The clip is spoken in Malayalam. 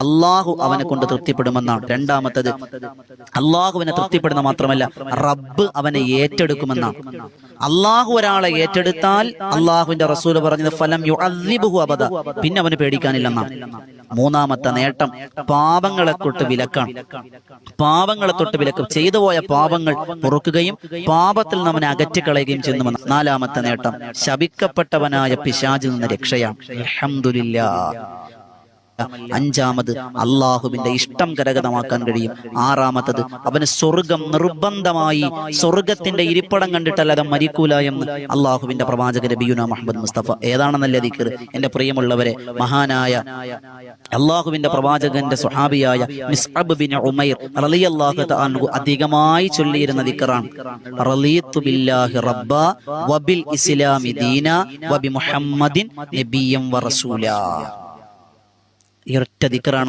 അള്ളാഹു അവനെ കൊണ്ട് തൃപ്തിപ്പെടുമെന്നാണ്. രണ്ടാമത്തത്, അള്ളാഹുവിനെ തൃപ്തിപ്പെടുന്ന മാത്രമല്ല റബ്ബ് അവനെ ഏറ്റെടുക്കുമെന്നാണ്. അള്ളാഹു ഒരാളെ ഏറ്റെടുത്താൽ അള്ളാഹുവിന്റെ റസൂൽ പറഞ്ഞത് ഫലം യുഅദ്ദിബുഹു അബദ, പിന്നെ അവന് പേടിക്കാനില്ലെന്നാണ്. മൂന്നാമത്തെ നേട്ടം പാപങ്ങളെ തൊട്ട് വിലക്കാണ്. പാപങ്ങളെ തൊട്ട് വിലക്കും, ചെയ്തു പോയ പാപങ്ങൾ പൊറുക്കുകയും പാപത്തിൽ നിന്ന് അവനെ അകറ്റിക്കളയുകയും ചെയ്യുന്നു. നാലാമത്തെ നേട്ടം ശപിക്കപ്പെട്ടവനായ പിശാചിൽ നിന്ന് രക്ഷയാണ്. അൽഹംദുലില്ലാഹ്. അഞ്ചാമത് അള്ളാഹുവിന്റെ ഇഷ്ടം കരഗതമാക്കാൻ കഴിയും. ആറാമത്തത് അവന് സ്വർഗം നിർബന്ധമായി, സ്വർഗത്തിന്റെ ഇരിപ്പിടം കണ്ടിട്ടല്ലാതെ മരിക്കൂല എന്ന് അള്ളാഹുവിന്റെ പ്രവാചകൻ നബിയുനാ മുഹമ്മദ് മുസ്തഫ. ഏതാണെന്നല്ലേ ദിക്ർ? എന്റെ പ്രിയമുള്ളവരെ, മഹാനായ അള്ളാഹുവിന്റെ പ്രവാചകന്റെ സ്വഹാബിയായ മിസ്അബ് ബിൻ ഉമൈർ റളിയല്ലാഹു തആല അൻഹു അധികമായി ചൊല്ലിയിരുന്ന ദിക്റാണ് റളീതു ബില്ലാഹി റബ്ബ വബിൽ ഇസ്ലാമി ദീന വബി മുഹമ്മദിൻ നബിയ്യം വറസൂല. ഈ ഒറ്റ ദിക്റാണ്